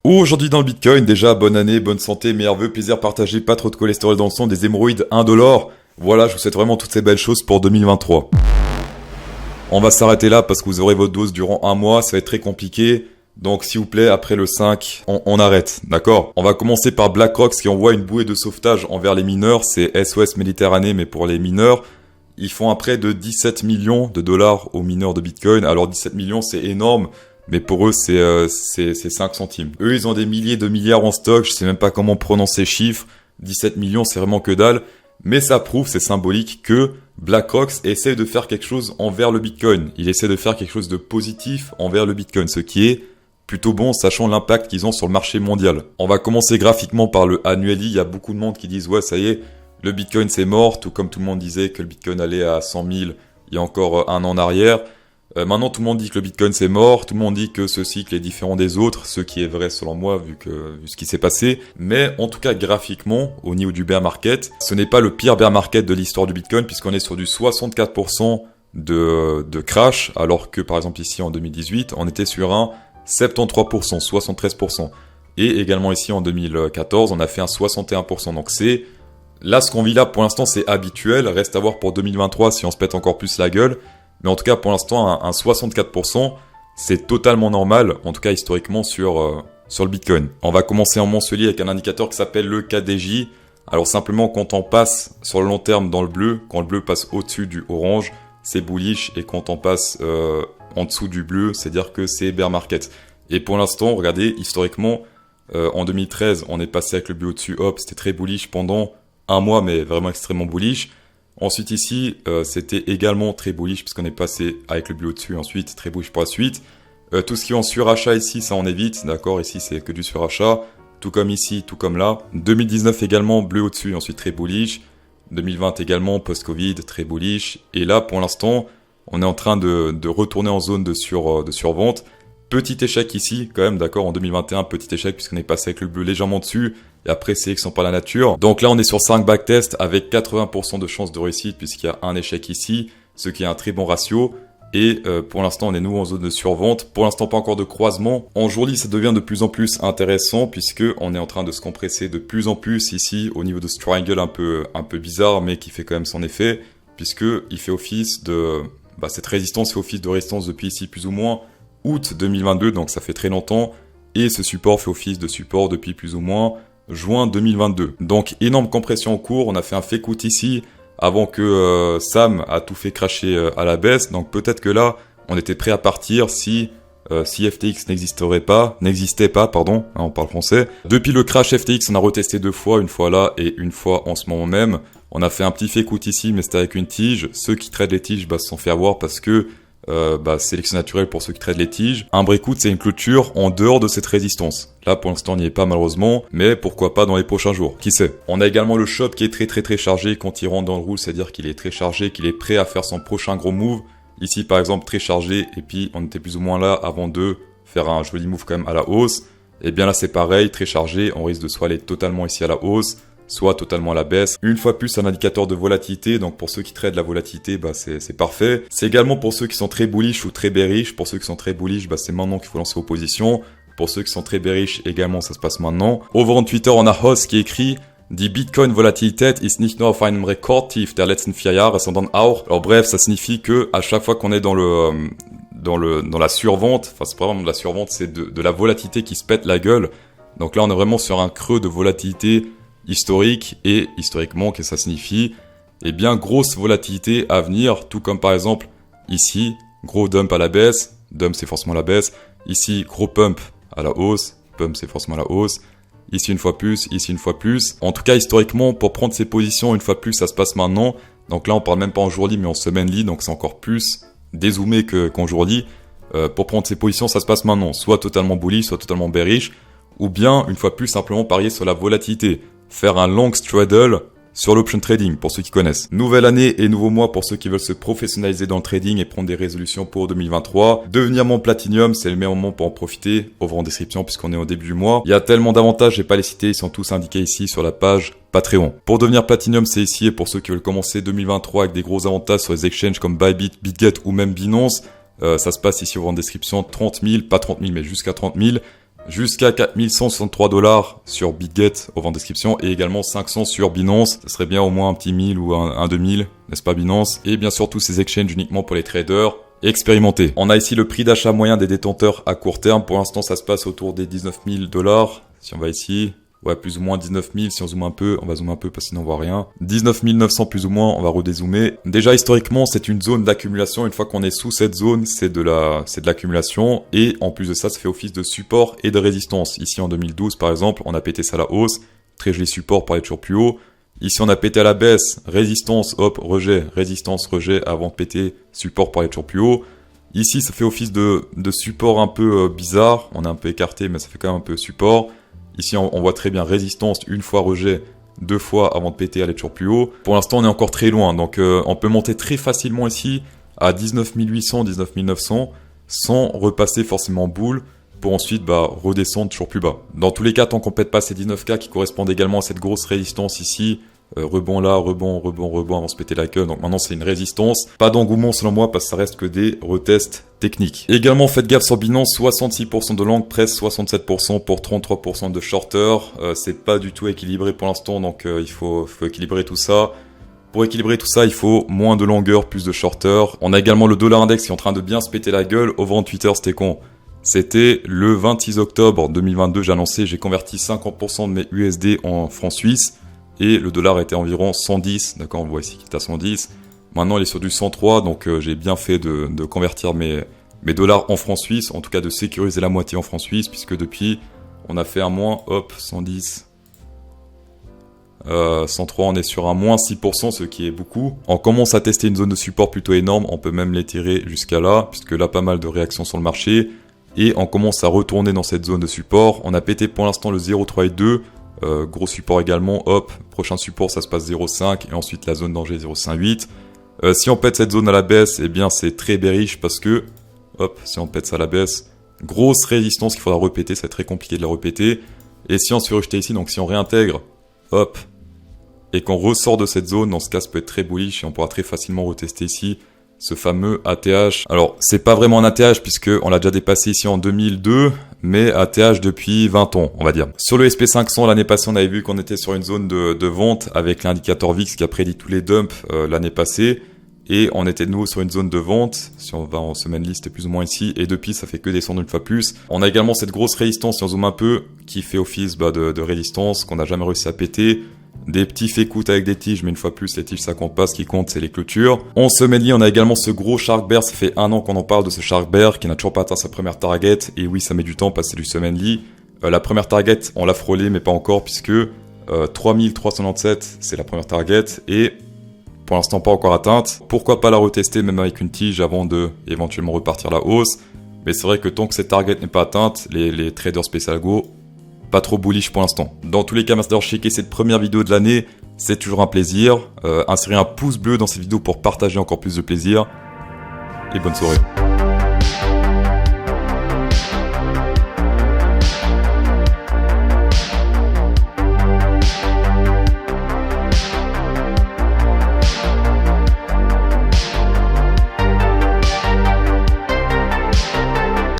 Aujourd'hui dans le Bitcoin, déjà bonne année, bonne santé, meilleurs vœux, plaisir partagé, pas trop de cholestérol dans le sang, des hémorroïdes indolores. Voilà, je vous souhaite vraiment toutes ces belles choses pour 2023. On va s'arrêter là parce que vous aurez votre dose durant un mois, ça va être très compliqué. Donc s'il vous plaît, après le 5, on arrête, d'accord? On va commencer par BlackRock qui envoie une bouée de sauvetage envers les mineurs, c'est SOS Méditerranée mais pour les mineurs. Ils font un prêt de 17 millions de dollars aux mineurs de Bitcoin. Alors 17 millions c'est énorme, mais pour eux c'est 5 centimes. Eux ils ont des milliers de milliards en stock, je sais même pas comment prononcer ces chiffres. 17 millions c'est vraiment que dalle, mais ça prouve, c'est symbolique que BlackRock essaie de faire quelque chose envers le Bitcoin. Il essaie de faire quelque chose de positif envers le Bitcoin, ce qui est plutôt bon, sachant l'impact qu'ils ont sur le marché mondial. On va commencer graphiquement par le annually. Il y a beaucoup de monde qui disent ouais ça y est, le Bitcoin c'est mort, tout comme tout le monde disait que le Bitcoin allait à 100 000 il y a encore un an en arrière. Maintenant tout le monde dit que le Bitcoin c'est mort, tout le monde dit que ce cycle est différent des autres, ce qui est vrai selon moi vu ce qui s'est passé. Mais en tout cas graphiquement, au niveau du bear market, ce n'est pas le pire bear market de l'histoire du Bitcoin puisqu'on est sur du 64% de crash, alors que par exemple ici en 2018 on était sur un 73%, 73%. Et également ici en 2014, on a fait un 61%. Donc c'est là ce qu'on vit là pour l'instant, c'est habituel. Reste à voir pour 2023 si on se pète encore plus la gueule. Mais en tout cas pour l'instant, un 64%, c'est totalement normal. En tout cas historiquement sur le Bitcoin. On va commencer en mensuel avec un indicateur qui s'appelle le KDJ. Alors simplement quand on passe sur le long terme dans le bleu, quand le bleu passe au-dessus du orange, c'est bullish. Et quand on passe en dessous du bleu, c'est-à-dire que c'est bear market. Et pour l'instant, regardez, historiquement, en 2013, on est passé avec le bleu au-dessus, hop, c'était très bullish pendant un mois, mais vraiment extrêmement bullish. Ensuite ici, c'était également très bullish, puisqu'on est passé avec le bleu au-dessus, ensuite très bullish pour la suite. Tout ce qui est en surachat ici, ça on évite, d'accord, ici c'est que du surachat, tout comme ici, tout comme là. 2019 également, bleu au-dessus, ensuite très bullish. 2020 également, post-Covid, très bullish. Et là, pour l'instant, on est en train de retourner en zone de survente. Petit échec ici, quand même, d'accord, en 2021, petit échec puisqu'on est passé avec le bleu légèrement dessus. Et après, sélection par la nature. Donc là, on est sur 5 backtests avec 80% de chances de réussite puisqu'il y a un échec ici, ce qui est un très bon ratio. Et pour l'instant, on est nouveau en zone de survente. Pour l'instant, pas encore de croisement. En journée, ça devient de plus en plus intéressant puisque on est en train de se compresser de plus en plus ici au niveau de ce triangle un peu bizarre, mais qui fait quand même son effet puisque il fait office de cette résistance fait office de résistance depuis ici plus ou moins août 2022, donc ça fait très longtemps, et ce support fait office de support depuis plus ou moins juin 2022. Donc énorme compression en cours, on a fait un fake out ici avant que Sam a tout fait cracher à la baisse, donc peut-être que là on était prêt à partir si FTX n'existait pas, on parle français. Depuis le crash FTX, on a retesté 2 fois, une fois là et une fois en ce moment même. On a fait un petit fake out ici, mais c'était avec une tige. Ceux qui tradent les tiges se sont fait avoir parce que sélection naturelle pour ceux qui tradent les tiges. Un breakout, c'est une clôture en dehors de cette résistance. Là, pour l'instant, on n'y est pas malheureusement, mais pourquoi pas dans les prochains jours, qui sait. On a également le shop qui est très chargé quand il rentre dans le rouge, c'est-à-dire qu'il est très chargé, qu'il est prêt à faire son prochain gros move. Ici, par exemple, très chargé, et puis on était plus ou moins là avant de faire un joli move quand même à la hausse. Et bien là, c'est pareil, très chargé, on risque de soit aller totalement ici à la hausse, soit totalement à la baisse. Une fois plus, un indicateur de volatilité, donc pour ceux qui tradent la volatilité, c'est parfait. C'est également pour ceux qui sont très bullish ou très bearish. Pour ceux qui sont très bullish, c'est maintenant qu'il faut lancer vos positions. Pour ceux qui sont très bearish, également, ça se passe maintenant. Over on Twitter, on a Hoss qui écrit « Die Bitcoin-Volatilität ist nicht nur auf einem Rekordtief der letzten 4 Jahre, sondern auch ». Alors bref, ça signifie que à chaque fois qu'on est dans la survente, enfin c'est pas vraiment de la survente, c'est de la volatilité qui se pète la gueule. Donc là, on est vraiment sur un creux de volatilité historique, et historiquement, qu'est-ce que ça signifie? Eh bien, grosse volatilité à venir, tout comme par exemple ici, gros dump à la baisse, dump c'est forcément la baisse, ici gros pump à la hausse, pump c'est forcément la hausse, ici une fois plus, ici une fois plus. En tout cas, historiquement, pour prendre ces positions une fois plus, ça se passe maintenant. Donc là, on parle même pas en jour-lit, mais en semaine-lit, donc c'est encore plus dézoomé qu'en jour-lit. Pour prendre ces positions, ça se passe maintenant, soit totalement bullish, soit totalement bearish, ou bien, une fois plus, simplement parier sur la volatilité. Faire un long straddle sur l'option trading, pour ceux qui connaissent. Nouvelle année et nouveau mois pour ceux qui veulent se professionnaliser dans le trading et prendre des résolutions pour 2023. Devenir mon Platinum, c'est le meilleur moment pour en profiter. Over en description puisqu'on est au début du mois. Il y a tellement d'avantages, je vais pas les citer, ils sont tous indiqués ici sur la page Patreon. Pour devenir Platinum, c'est ici, et pour ceux qui veulent commencer 2023 avec des gros avantages sur les exchanges comme Bybit, BitGet ou même Binance, ça se passe ici over en description. 30 000, pas 30 000 mais jusqu'à 30 000. jusqu'à 4163 $ sur BitGet au vent description et également 500 sur Binance. Ça serait bien au moins un petit 1000 ou un 2000, n'est-ce pas Binance? Et bien sûr tous ces exchanges uniquement pour les traders expérimentés. On a ici le prix d'achat moyen des détenteurs à court terme. Pour l'instant ça se passe autour des 19 000 $. Si on va ici, ouais, plus ou moins 19 000, si on zoome un peu, on va zoomer un peu parce que sinon on voit rien. 19 900 plus ou moins, on va redézoomer. Déjà, historiquement, c'est une zone d'accumulation. Une fois qu'on est sous cette zone, c'est de l'accumulation. Et en plus de ça, ça fait office de support et de résistance. Ici, en 2012, par exemple, on a pété ça à la hausse. Très joli support pour aller toujours plus haut. Ici, on a pété à la baisse. Résistance, hop, rejet. Résistance, rejet avant de péter. Support pour aller toujours plus haut. Ici, ça fait office de support un peu bizarre. On est un peu écarté, mais ça fait quand même un peu support. Ici, on voit très bien résistance, une fois rejet, 2 fois avant de péter, aller toujours plus haut. Pour l'instant, on est encore très loin, donc on peut monter très facilement ici à 19 800, 19 900, sans repasser forcément boule, pour ensuite redescendre toujours plus bas. Dans tous les cas, tant qu'on pète pas ces 19K qui correspondent également à cette grosse résistance ici, rebond là, rebond avant de se péter la queue. Donc maintenant c'est une résistance. Pas d'engouement selon moi parce que ça reste que des retests techniques. Également faites gaffe sur Binance, 66% de long, presse 67% pour 33% de shorter. C'est pas du tout équilibré pour l'instant, donc il faut équilibrer tout ça. Pour équilibrer tout ça, il faut moins de longueur, plus de shorter. On a également le dollar index qui est en train de bien se péter la gueule. Au vent Twitter, c'était con. C'était le 26 octobre 2022, j'ai annoncé, j'ai converti 50% de mes USD en francs suisses. Et le dollar était environ 110, d'accord, on voit ici qu'il est à 110. Maintenant, il est sur du 103, donc j'ai bien fait de convertir mes dollars en francs suisses, en tout cas de sécuriser la moitié en francs suisses, puisque depuis, on a fait un moins, hop, 110, 103, on est sur un moins 6%, ce qui est beaucoup. On commence à tester une zone de support plutôt énorme, on peut même l'étirer jusqu'à là, puisque là, pas mal de réactions sur le marché. Et on commence à retourner dans cette zone de support. On a pété pour l'instant le 0,3 et 2. Gros support également, hop, prochain support ça se passe 0,5 et ensuite la zone danger 0,58. Si on pète cette zone à la baisse, eh bien c'est très bearish parce que, hop, si on pète ça à la baisse, grosse résistance qu'il faudra répéter, ça va être très compliqué de la répéter. Et si on se fait rejeter ici, donc si on réintègre, hop, et qu'on ressort de cette zone, dans ce cas ça peut être très bullish et on pourra très facilement retester ici ce fameux ATH. Alors, c'est pas vraiment un ATH puisque on l'a déjà dépassé ici en 2002, mais ATH depuis 20 ans, on va dire. Sur le SP500, l'année passée, on avait vu qu'on était sur une zone de vente avec l'indicateur VIX qui a prédit tous les dumps l'année passée. Et on était de nouveau sur une zone de vente. Si on va en semaine liste, c'était plus ou moins ici. Et depuis, ça fait que descendre une fois plus. On a également cette grosse résistance, si on zoome un peu, qui fait office de résistance, qu'on n'a jamais réussi à péter. Des petits fécoutes avec des tiges, mais une fois plus, les tiges ça compte pas, ce qui compte c'est les clôtures. En semaine on a également ce gros Shark Bear, ça fait 1 an qu'on en parle de ce Shark Bear, qui n'a toujours pas atteint sa première target, et oui ça met du temps parce que c'est du semaine la première target, on l'a frôlé, mais pas encore, puisque 3397 c'est la première target, et pour l'instant pas encore atteinte. Pourquoi pas la retester même avec une tige avant de éventuellement repartir la hausse, mais c'est vrai que tant que cette target n'est pas atteinte, les traders spécial go, pas trop bullish pour l'instant. Dans tous les cas, merci d'avoir checké cette première vidéo de l'année. C'est toujours un plaisir. Insérez un pouce bleu dans cette vidéo pour partager encore plus de plaisir. Et bonne soirée.